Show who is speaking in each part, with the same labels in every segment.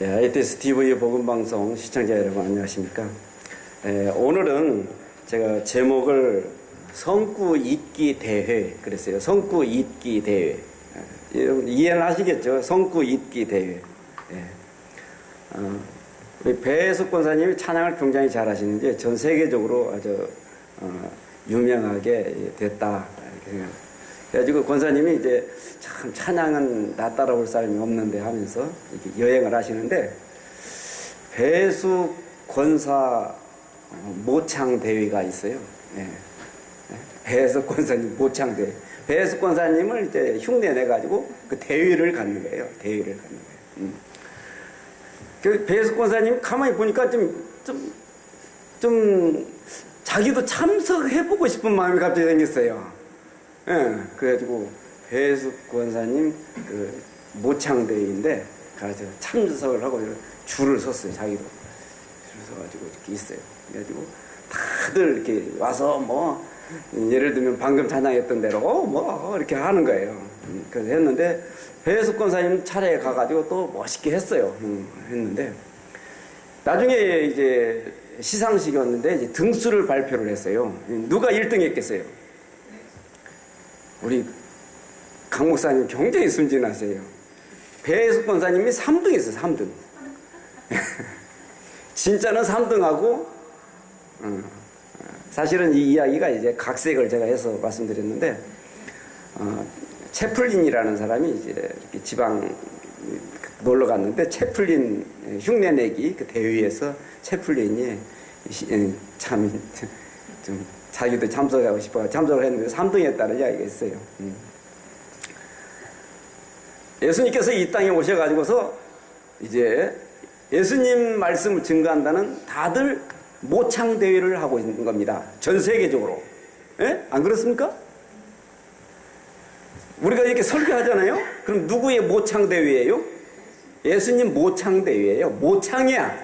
Speaker 1: ITS TV 복음방송 시청자 여러분 안녕하십니까? 오늘은 제가 제목을 성구 잊기 대회 그랬어요. 성구 잊기 대회. 여러분 이해는 하시겠죠? 성구 잊기 대회. 우리 배혜숙 권사님이 찬양을 굉장히 잘하시는데 전 세계적으로 아주 유명하게 됐다 이렇게 생각합니다. 그래가지고 권사님이 이제 참 찬양은 나 따라올 사람이 없는데 하면서 이렇게 여행을 하시는데 배수 권사 모창 대회가 있어요. 배수 권사님 모창 대회. 배수 권사님을 이제 흉내 내 가지고 그 대회를 갖는 거예요. 대회를 갖는 거예요. 그 배수 권사님 가만히 보니까 좀 자기도 참석해보고 싶은 마음이 갑자기 생겼어요. 그래가지고 배숙 권사님 그 모창대회인데 가서 참석을 하고 줄을 섰어요. 자기도 줄을 서가지고 이렇게 있어요. 그래가지고 다들 이렇게 와서 뭐 예를 들면 방금 찬양했던 대로 뭐 이렇게 하는 거예요. 그래서 했는데 배숙 권사님 차례에 가가지고 또 멋있게 했어요. 했는데 나중에 이제 시상식이었는데 이제 등수를 발표를 했어요. 누가 1등 했겠어요? 우리 강 목사님 굉장히 순진하세요. 배혜숙 권사님이 3등 했어요. 3등. 진짜는 3등하고 사실은 이 이야기가 이제 각색을 제가 해서 말씀드렸는데 채플린이라는 사람이 이제 이렇게 지방 놀러 갔는데 채플린 흉내내기 그 대회에서 채플린이 참 좀 자기도 참석하고 싶어 참석을 했는데 3등 했다는 이야기가 있어요. 예수님께서 이 땅에 오셔가지고서 이제 예수님 말씀을 증거한다는 다들 모창대회를 하고 있는 겁니다. 전 세계적으로. 안 그렇습니까? 우리가 이렇게 설교하잖아요? 그럼 누구의 모창대회예요? 예수님 모창대회예요. 모창이야.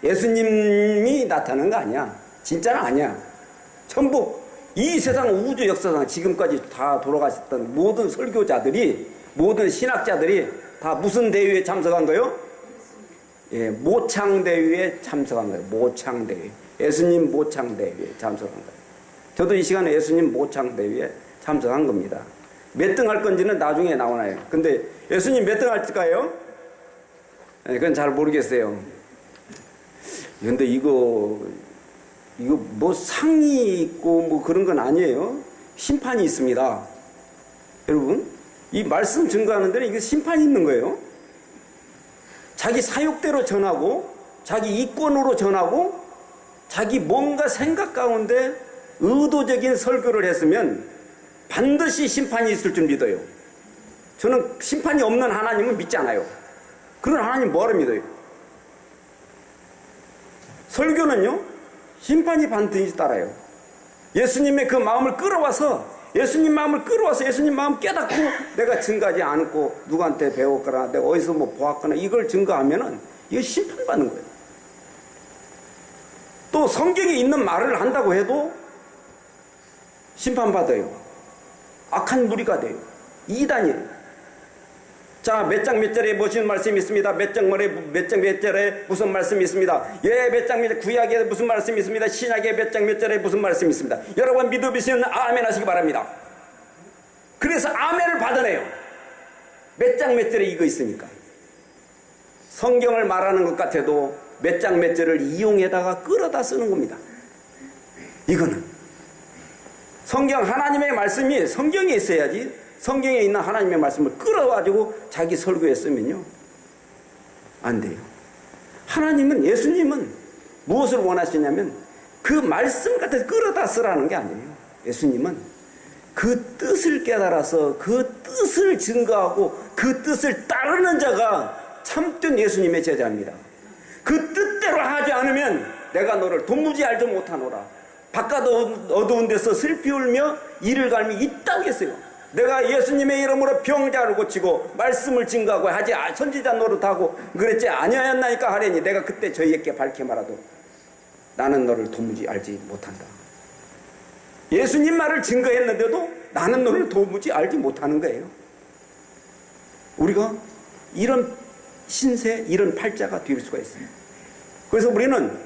Speaker 1: 예수님이 나타나는 거 아니야. 진짜는 아니야. 전부 이 세상 우주 역사상 지금까지 다 돌아가셨던 모든 설교자들이 모든 신학자들이 다 무슨 대회에 참석한 거예요? 모창대회에 참석한 거예요. 모창대회. 예수님 모창대회에 참석한 거예요. 저도 이 시간에 예수님 모창대회에 참석한 겁니다. 몇 등 할 건지는 나중에 나오나요? 근데 예수님 몇 등 할까요? 그건 잘 모르겠어요. 근데 이거 뭐 상이 있고 뭐 그런 건 아니에요. 심판이 있습니다. 여러분, 이 말씀 증거하는 데는 이게 심판이 있는 거예요. 자기 사욕대로 전하고 자기 이권으로 전하고 자기 뭔가 생각 가운데 의도적인 설교를 했으면 반드시 심판이 있을 줄 믿어요. 저는 심판이 없는 하나님은 믿지 않아요. 그런 하나님 뭐하러 믿어요? 설교는요 심판이 반드시 따라요. 예수님의 그 마음을 끌어와서 예수님 마음 깨닫고 내가 증거하지 않고 누구한테 배웠거나 내가 어디서 뭐 보았거나 이걸 증거하면은 이거 심판받는 거예요. 또 성경에 있는 말을 한다고 해도 심판받아요. 악한 무리가 돼요. 이단이에요. 자, 몇 장 몇 절에 무슨 말씀이 있습니다. 몇 장 몇 절에 무슨 말씀이 있습니다. 몇 장 몇 절 구약에 무슨 말씀이 있습니다. 신약에 몇 장 몇 절에 무슨 말씀이 있습니다. 여러분 믿으시면 아멘 하시기 바랍니다. 그래서 아멘을 받아내요. 몇 장 몇 절에 이거 있으니까. 성경을 말하는 것 같아도 몇 장 몇 절을 이용해다가 끌어다 쓰는 겁니다. 이거는 성경 하나님의 말씀이 성경에 있어야지. 성경에 있는 하나님의 말씀을 끌어가지고 자기 설교에 쓰면요 안 돼요. 하나님은 예수님은 무엇을 원하시냐면 그 말씀 같아서 끌어다 쓰라는 게 아니에요. 예수님은 그 뜻을 깨달아서 그 뜻을 증거하고 그 뜻을 따르는 자가 참된 예수님의 제자입니다. 그 뜻대로 하지 않으면 내가 너를 도무지 알지 못하노라. 바깥 어두운 데서 슬피 울며 이를 갈미 있다고 했어요. 내가 예수님의 이름으로 병자를 고치고 말씀을 증거하고 하지 선지자 노릇하고 그랬지 아니하였나이까 하려니 내가 그때 저희에게 밝게 말하도 나는 너를 도무지 알지 못한다. 예수님 말을 증거했는데도 나는 너를 도무지 알지 못하는 거예요. 우리가 이런 신세 이런 팔자가 될 수가 있어요. 그래서 우리는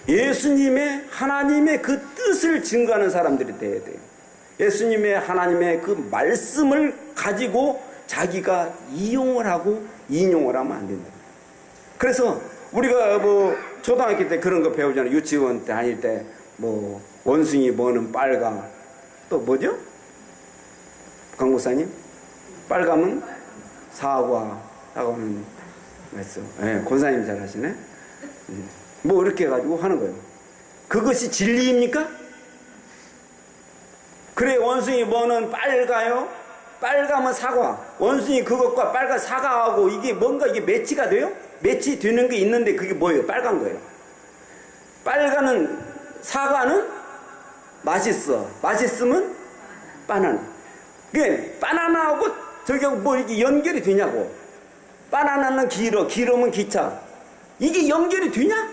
Speaker 1: 예수님의 하나님의 그 뜻을 증거하는 사람들이 돼야 돼요. 예수님의 하나님의 그 말씀을 가지고 자기가 이용을 하고 인용을 하면 안 된다. 그래서 우리가 뭐 초등학교 때 그런 거 배우잖아요. 유치원 때 다닐 때 뭐 원숭이 뭐는 빨강, 또 뭐죠? 강 목사님? 빨강은 사과, 사과는 맞어. 예, 권사님 잘 하시네. 뭐 이렇게 해가지고 하는 거예요. 그것이 진리입니까? 그래, 원숭이 뭐는 빨가요? 빨가면 사과. 원숭이 그것과 빨간 사과하고 이게 뭔가 이게 매치가 돼요? 매치 되는 게 있는데 그게 뭐예요? 빨간 거예요. 빨간은 사과는 맛있어. 맛있으면 바나나. 그게 바나나하고 저기 뭐 이게 연결이 되냐고. 바나나는 길어. 길으면 기차. 이게 연결이 되냐?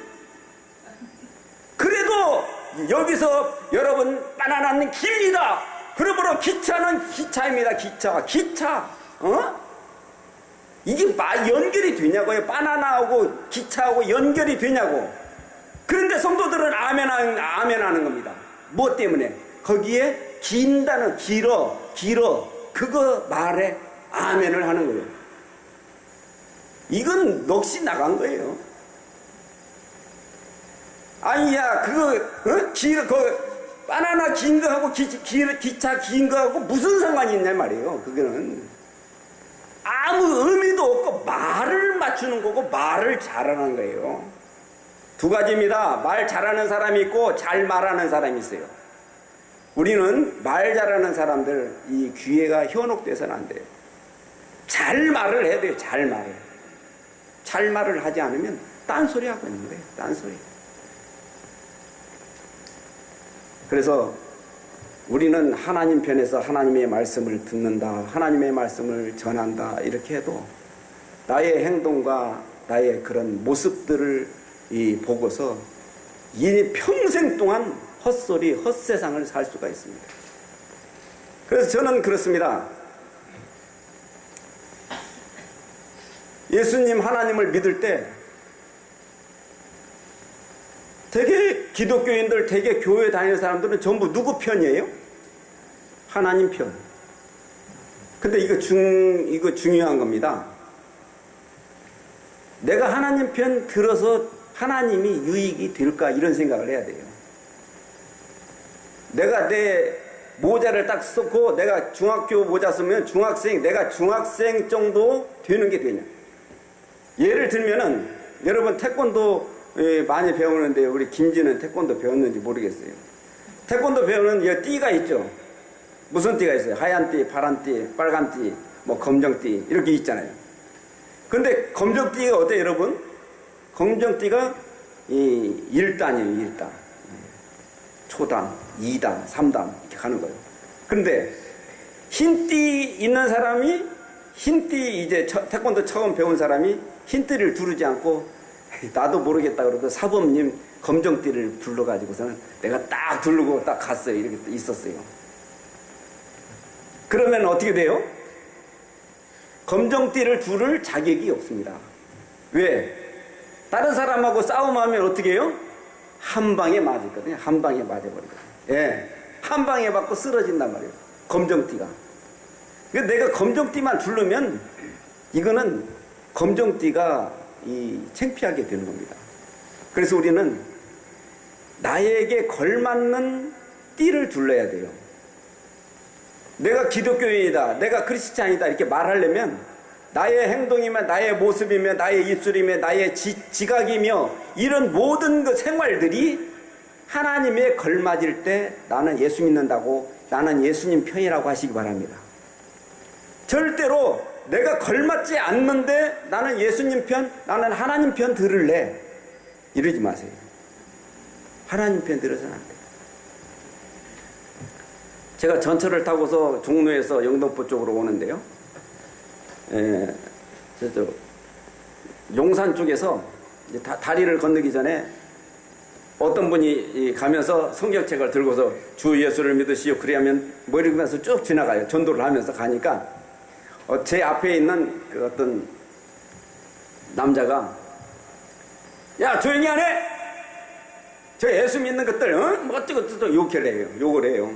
Speaker 1: 그래도 여기서 여러분 바나나는 깁니다. 그러므로 기차는 기차입니다. 기차. 이게 연결이 되냐고요. 바나나하고 기차하고 연결이 되냐고. 그런데 성도들은 아멘 하는 겁니다. 뭐 때문에? 거기에 긴 단어, 길어 그거 말에 아멘을 하는 거예요. 이건 넋이 나간 거예요. 아니야, 바나나 긴 거하고 기차 긴 거하고 무슨 상관이 있냐 말이에요. 그거는 아무 의미도 없고 말을 맞추는 거고 말을 잘하는 거예요. 두 가지입니다. 말 잘하는 사람이 있고 잘 말하는 사람이 있어요. 우리는 말 잘하는 사람들 이 기회가 현혹돼서는 안 돼요. 잘 말을 해야 돼요. 잘 말을 하지 않으면 딴소리 하고 있는 거예요. 딴소리. 그래서 우리는 하나님 편에서 하나님의 말씀을 듣는다, 하나님의 말씀을 전한다 이렇게 해도 나의 행동과 나의 그런 모습들을 보고서 이 평생 동안 헛소리, 헛세상을 살 수가 있습니다. 그래서 저는 그렇습니다. 예수님 하나님을 믿을 때 되게 기독교인들, 되게 교회 다니는 사람들은 전부 누구 편이에요? 하나님 편. 근데 이거 중요한 겁니다. 내가 하나님 편 들어서 하나님이 유익이 될까 이런 생각을 해야 돼요. 내가 내 모자를 딱 쓰고 내가 중학교 모자 쓰면 내가 중학생 정도 되는 게 되냐. 예를 들면은 여러분 태권도 많이 배우는데 우리 김지는 태권도 배웠는지 모르겠어요. 태권도 배우는 띠가 있죠. 무슨 띠가 있어요? 하얀 띠, 파란 띠, 빨간 띠, 뭐 검정띠 이렇게 있잖아요. 근데 검정띠가 어때요, 여러분? 검정띠가 1단이에요, 1단. 초단, 2단, 3단 이렇게 가는 거예요. 그런데 흰띠 있는 사람이 흰띠 이제 태권도 처음 배운 사람이 흰띠를 두르지 않고 나도 모르겠다 그러고 사범님 검정띠를 불러가지고서는 내가 딱 두르고 딱 갔어요. 이렇게 있었어요. 그러면 어떻게 돼요? 검정띠를 두를 자격이 없습니다. 왜? 다른 사람하고 싸움하면 어떻게 해요? 한 방에 맞았거든요. 한 방에 맞아버리거든요. 예. 한 방에 맞고 쓰러진단 말이에요. 검정띠가. 내가 검정띠만 두르면 이거는 검정띠가 창피하게 되는 겁니다. 그래서 우리는 나에게 걸맞는 띠를 둘러야 돼요. 내가 기독교인이다, 내가 크리스찬이다 이렇게 말하려면 나의 행동이며 나의 모습이며 나의 입술이며 나의 지각이며 이런 모든 그 생활들이 하나님에 걸맞을 때 나는 예수 믿는다고, 나는 예수님 편이라고 하시기 바랍니다. 절대로 내가 걸맞지 않는데 나는 예수님 편, 나는 하나님 편 들을래 이러지 마세요. 하나님 편 들어서는 안 돼요. 제가 전철을 타고서 종로에서 영등포 쪽으로 오는데요. 저쪽 용산 쪽에서 다리를 건너기 전에 어떤 분이 가면서 성경책을 들고서 주 예수를 믿으시오 그래야면 뭐 이러면서 쭉 지나가요. 전도를 하면서 가니까 제 앞에 있는 그 어떤 남자가 야 조용히 안 해? 저 예수 믿는 것들 뭐 어쩌고 욕을 해요.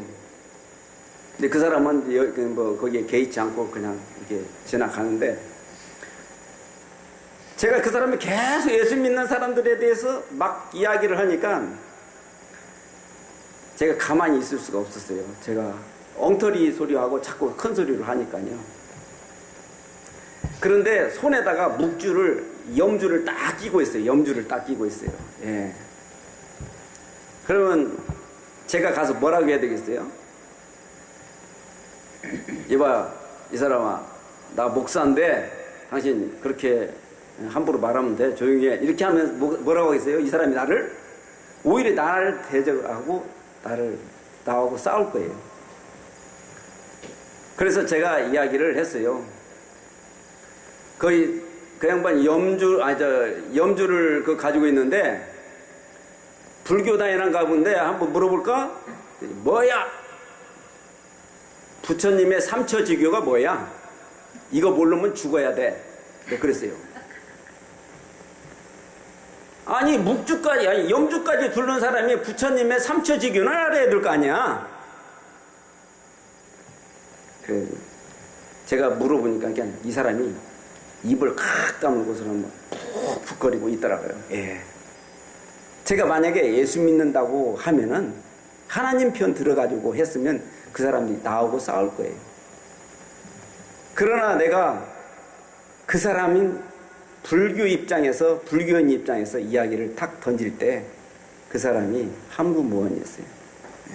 Speaker 1: 근데 그 사람은 뭐 거기에 개의치 않고 그냥 이렇게 지나가는데, 제가 그 사람이 계속 예수 믿는 사람들에 대해서 막 이야기를 하니까 제가 가만히 있을 수가 없었어요. 제가 엉터리 소리하고 자꾸 큰 소리를 하니까요. 그런데 손에다가 염주를 딱 끼고 있어요. 염주를 딱 끼고 있어요. 예. 그러면 제가 가서 뭐라고 해야 되겠어요? 이봐, 이 사람아, 나 목사인데 당신 그렇게 함부로 말하면 돼. 조용히 해. 이렇게 하면 뭐라고 하겠어요? 이 사람이 오히려 나를 대적하고 나하고 싸울 거예요. 그래서 제가 이야기를 했어요. 그 양반이 염주를 가지고 있는데 불교단이란가 본데 한번 물어볼까? 뭐야? 부처님의 삼처지교가 뭐야? 이거 모르면 죽어야 돼. 네, 그랬어요. 아니 염주까지 두른 사람이 부처님의 삼처지교는 알아야 될 거 아니야? 그래, 제가 물어보니까 그냥 이 사람이 입을 칵 다물고서 푹 거리고 있더라고요. 예. 제가 만약에 예수 믿는다고 하면은 하나님 편 들어가지고 했으면 그 사람이 나하고 싸울 거예요. 그러나 내가 그 사람인 불교인 입장에서 이야기를 탁 던질 때 그 사람이 한부무원이었어요. 예.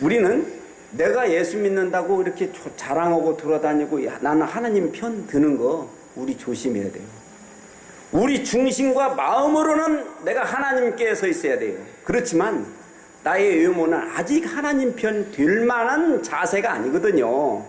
Speaker 1: 우리는 내가 예수 믿는다고 이렇게 자랑하고 돌아다니고 나는 하나님 편 드는 거 우리 조심해야 돼요. 우리 중심과 마음으로는 내가 하나님께 서 있어야 돼요. 그렇지만 나의 외모는 아직 하나님 편 될 만한 자세가 아니거든요.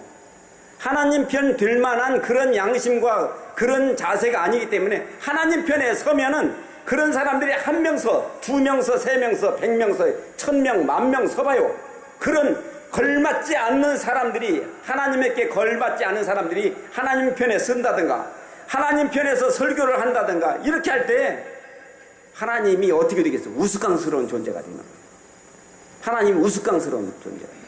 Speaker 1: 하나님 편 될 만한 그런 양심과 그런 자세가 아니기 때문에 하나님 편에 서면은 그런 사람들이 한 명 서, 두 명 서, 세 명 서, 100명 서, 1000명, 10,000명 서봐요. 그런 걸맞지 않는 사람들이, 하나님께 걸맞지 않은 사람들이 하나님 편에 선다든가 하나님 편에서 설교를 한다든가 이렇게 할 때 하나님이 어떻게 되겠어요? 우스꽝스러운 존재가 되는 거예요. 하나님이 우스꽝스러운 존재가 돼요.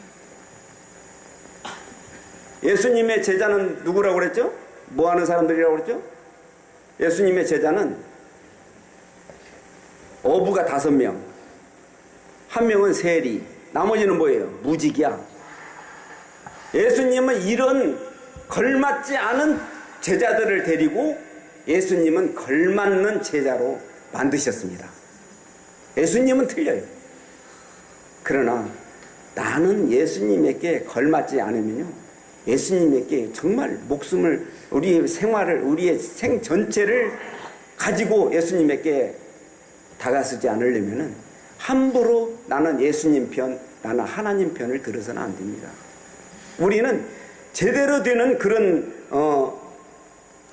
Speaker 1: 예수님의 제자는 누구라고 그랬죠? 뭐 하는 사람들이라고 그랬죠? 예수님의 제자는 어부가 5명, 한 명은 세리, 나머지는 뭐예요? 무직이야. 예수님은 이런 걸맞지 않은 제자들을 데리고 예수님은 걸맞는 제자로 만드셨습니다. 예수님은 틀려요. 그러나 나는 예수님에게 걸맞지 않으면요, 예수님에게 정말 목숨을, 우리의 생활을, 우리의 생 전체를 가지고 예수님에게 다가서지 않으려면은 함부로 나는 예수님 편, 나는 하나님 편을 들어서는 안 됩니다. 우리는 제대로 되는 그런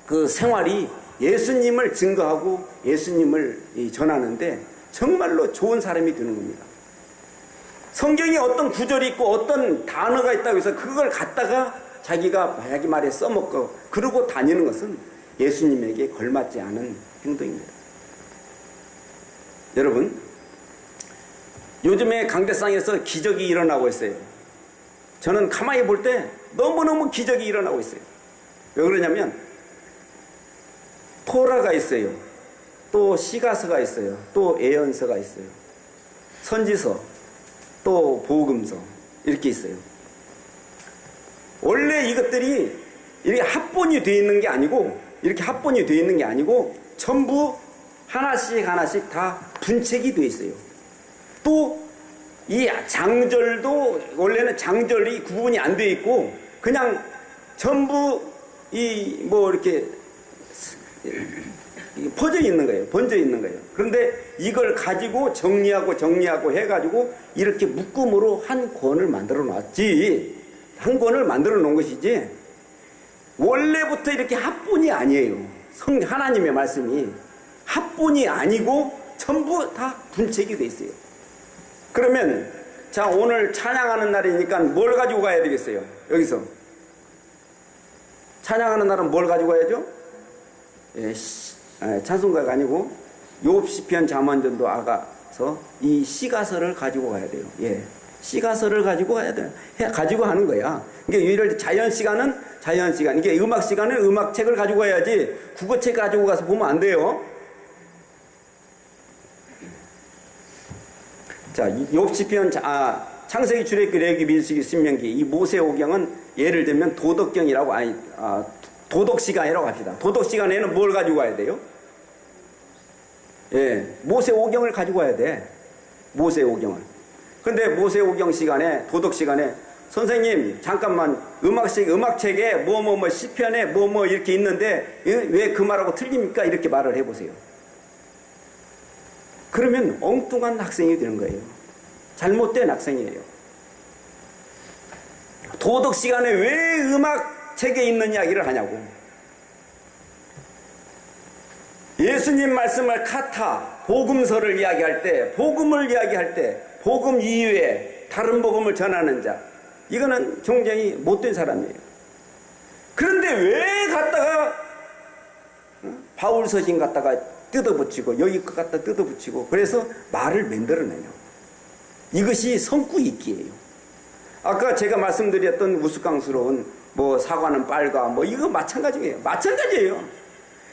Speaker 1: 그 생활이 예수님을 증거하고 예수님을 전하는데 정말로 좋은 사람이 되는 겁니다. 성경에 어떤 구절이 있고 어떤 단어가 있다고 해서 그걸 갖다가 자기가 자기 말에 써먹고 그러고 다니는 것은 예수님에게 걸맞지 않은 행동입니다. 여러분, 요즘에 강대상에서 기적이 일어나고 있어요. 저는 가만히 볼 때 너무너무 기적이 일어나고 있어요. 왜 그러냐면 토라가 있어요. 또 시가서가 있어요. 또 예언서가 있어요. 선지서, 또 복음서, 이렇게 있어요. 원래 이것들이 이렇게 합본이 되어 있는 게 아니고 전부 하나씩 다 분책이 되어 있어요. 또 이 장절도 원래는 장절이 구분이 안 되어 있고 그냥 전부 이렇게 번져 있는 거예요. 그런데 이걸 가지고 정리하고 해가지고 이렇게 묶음으로 한 권을 만들어 놨지, 한 권을 만들어 놓은 것이지 원래부터 이렇게 합본이 아니에요. 하나님의 말씀이 합본이 아니고 전부 다 분책이 돼 있어요. 그러면 자, 오늘 찬양하는 날이니까 뭘 가지고 가야 되겠어요? 여기서 찬양하는 날은 뭘 가지고 가야죠? 찬송가가 아니고 욥 시편 잠언전도 아가서 이 시가서를 가지고 가야 돼요. 예. 시가서를 가지고 가야 돼요. 가지고 하는 거야. 이게 예를 자연 시간은 자연 시간, 이게 음악 시간은 음악책을 가지고 가야지 국어책 가지고 가서 보면 안 돼요. 자, 욥 시편, 창세기, 출애굽기, 레위기, 민수기, 신명기, 이 모세오경은 예를 들면 도덕경이라고 도덕 시간이라고 합시다. 도덕 시간에는 뭘 가지고 가야 돼요? 예, 모세오경을 가지고 가야 돼. 모세오경을. 근데 모세오경 시간에, 도덕 시간에 선생님 잠깐만 음악책에 시편에 이렇게 있는데 왜 그 말하고 틀립니까? 이렇게 말을 해보세요. 그러면 엉뚱한 학생이 되는 거예요. 잘못된 학생이에요. 도덕 시간에 왜 음악책에 있는 이야기를 하냐고. 예수님 말씀을 카타, 복음서를 이야기할 때, 복음을 이야기할 때, 복음 이외에 다른 복음을 전하는 자, 이거는 굉장히 못된 사람이에요. 그런데 왜 갖다가 바울 서신 갖다가 뜯어붙이고 여기 것 갖다 뜯어붙이고 그래서 말을 만들어내냐고. 이것이 성구익기예요. 아까 제가 말씀드렸던 우스꽝스러운 사과는 빨가 이거 마찬가지예요. 마찬가지예요.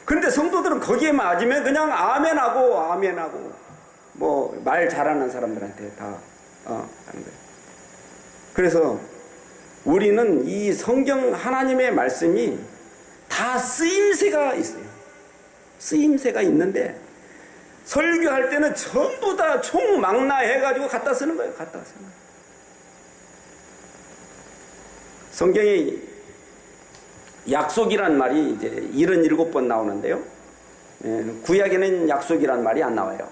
Speaker 1: 그런데 성도들은 거기에 맞으면 그냥 아멘하고 말 잘하는 사람들한테 다 하는 거예요. 그래서 우리는 이 성경 하나님의 말씀이 다 쓰임새가 있어요. 쓰임새가 있는데 설교할 때는 전부 다 총망라해가지고 갖다 쓰는 거예요. 갖다 쓰는 거예요. 성경에 약속이란 말이 이제 77번 나오는데요. 구약에는 약속이란 말이 안 나와요.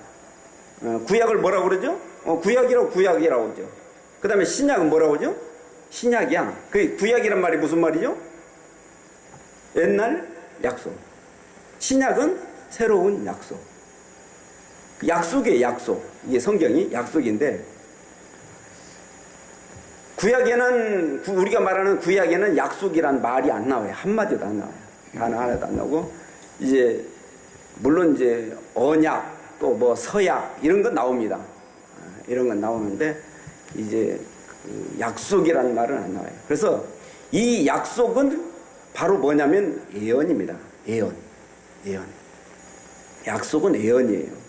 Speaker 1: 구약을 뭐라고 그러죠? 구약이라고 그러죠. 그 다음에 신약은 뭐라고 그러죠? 신약이야. 그 구약이란 말이 무슨 말이죠? 옛날 약속. 신약은 새로운 약속. 약속이에요, 약속. 이게 성경이 약속인데, 구약에는, 우리가 말하는 구약에는 약속이란 말이 안 나와요. 한마디도 안 나와요. 단어 하나도 안 나오고, 이제, 물론 이제 언약, 또 서약, 이런 건 나옵니다. 이런 건 나오는데, 이제, 약속이란 말은 안 나와요. 그래서 이 약속은 바로 뭐냐면 예언입니다. 예언. 약속은 예언이에요.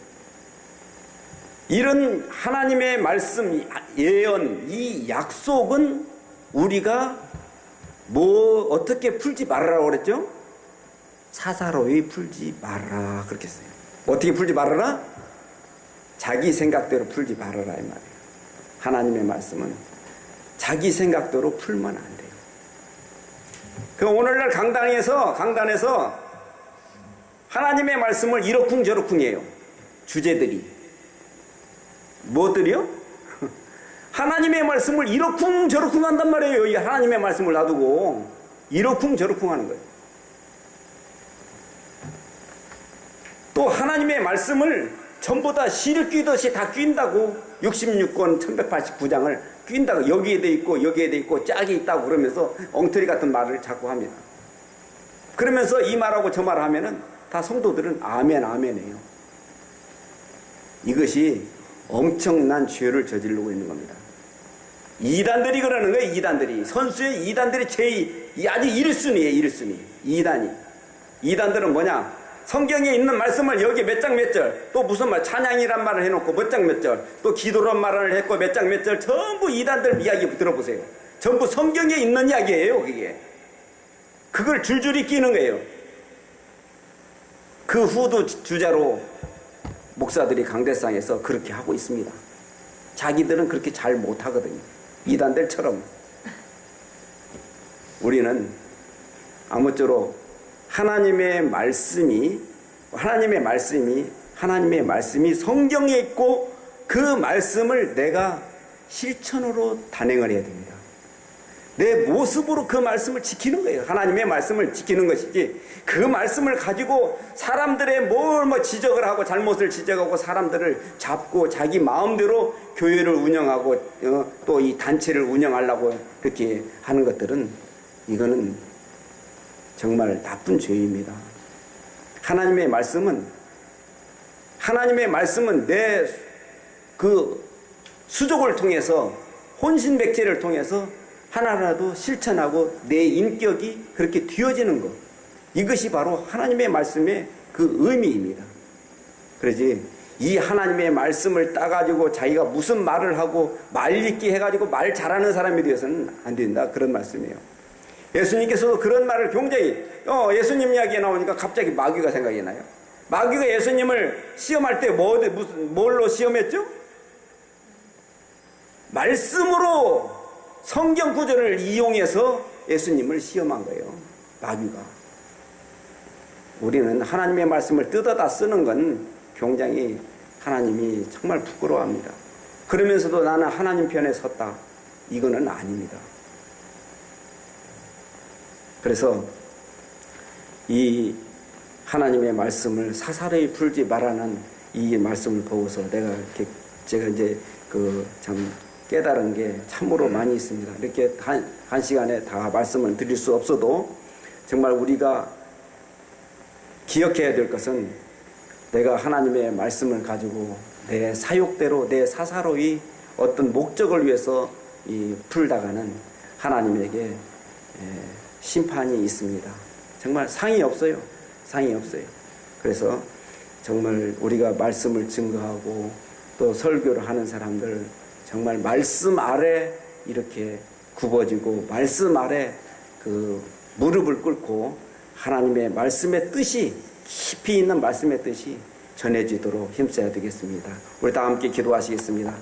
Speaker 1: 이런 하나님의 말씀, 예언, 이 약속은 우리가 어떻게 풀지 말아라고 그랬죠? 사사로이 풀지 말아라. 그렇게 했어요. 어떻게 풀지 말아라? 자기 생각대로 풀지 말아라. 이 말이에요. 하나님의 말씀은 자기 생각대로 풀면 안 돼요. 그 오늘날 강단에서 하나님의 말씀을 이러쿵저러쿵해요. 주제들이. 뭐들이요? 하나님의 말씀을 이러쿵저러쿵 한단 말이에요. 이 하나님의 말씀을 놔두고 이러쿵저러쿵 하는 거예요. 또 하나님의 말씀을 전부 다 실 끼듯이 다 낀다고 66권 1189장을 낀다고 여기에 돼 있고 짝이 있다고 그러면서 엉터리 같은 말을 자꾸 합니다. 그러면서 이 말하고 저 말 하면은 다 성도들은 아멘해요. 이것이 엄청난 죄를 저지르고 있는 겁니다. 이단들이 그러는 거예요. 이단들이 선수의 이단들이 아주 1순위예요. 1순위. 이단들은 뭐냐? 성경에 있는 말씀을 여기 몇 장 몇 절, 또 무슨 말, 찬양이란 말을 해놓고 몇 장 몇 절, 또 기도란 말을 했고 몇 장 몇 절, 전부 이단들 이야기 들어보세요. 전부 성경에 있는 이야기예요, 그게. 그걸 줄줄이 끼는 거예요. 그 후도 주자로 목사들이 강대상에서 그렇게 하고 있습니다. 자기들은 그렇게 잘 못하거든요. 이단들처럼. 우리는 아무쪼록 하나님의 말씀이 성경에 있고 그 말씀을 내가 실천으로 단행을 해야 됩니다. 내 모습으로 그 말씀을 지키는 거예요. 하나님의 말씀을 지키는 것이지 그 말씀을 가지고 사람들의 뭘 지적을 하고 잘못을 지적하고 사람들을 잡고 자기 마음대로 교회를 운영하고 또 이 단체를 운영하려고 그렇게 하는 것들은 이거는 정말 나쁜 죄입니다. 하나님의 말씀은 내 그 수족을 통해서 혼신백제를 통해서 하나라도 실천하고 내 인격이 그렇게 뒤어지는 것. 이것이 바로 하나님의 말씀의 그 의미입니다. 그러지 이 하나님의 말씀을 따가지고 자기가 무슨 말을 하고 말잇기 해가지고 말 잘하는 사람이 되어서는 안 된다. 그런 말씀이에요. 예수님께서도 그런 말을 굉장히 예수님 이야기에 나오니까 갑자기 마귀가 생각이 나요. 마귀가 예수님을 시험할 때 뭘로 시험했죠? 말씀으로 성경 구절을 이용해서 예수님을 시험한 거예요. 마귀가. 우리는 하나님의 말씀을 뜯어다 쓰는 건 굉장히 하나님이 정말 부끄러워합니다. 그러면서도 나는 하나님 편에 섰다. 이거는 아닙니다. 그래서 이 하나님의 말씀을 사사로이 풀지 말라는 이 말씀을 보고서 제가 이제 참 깨달은 게 참으로 많이 있습니다. 이렇게 한 시간에 다 말씀을 드릴 수 없어도 정말 우리가 기억해야 될 것은 내가 하나님의 말씀을 가지고 내 사욕대로 내 사사로이 어떤 목적을 위해서 풀다가는 하나님에게 심판이 있습니다. 정말 상이 없어요. 그래서 정말 우리가 말씀을 증거하고 또 설교를 하는 사람들 정말 말씀 아래 이렇게 굽어지고 말씀 아래 그 무릎을 꿇고 하나님의 말씀의 뜻이 깊이 있는 말씀의 뜻이 전해지도록 힘써야 되겠습니다. 우리 다 함께 기도하시겠습니다.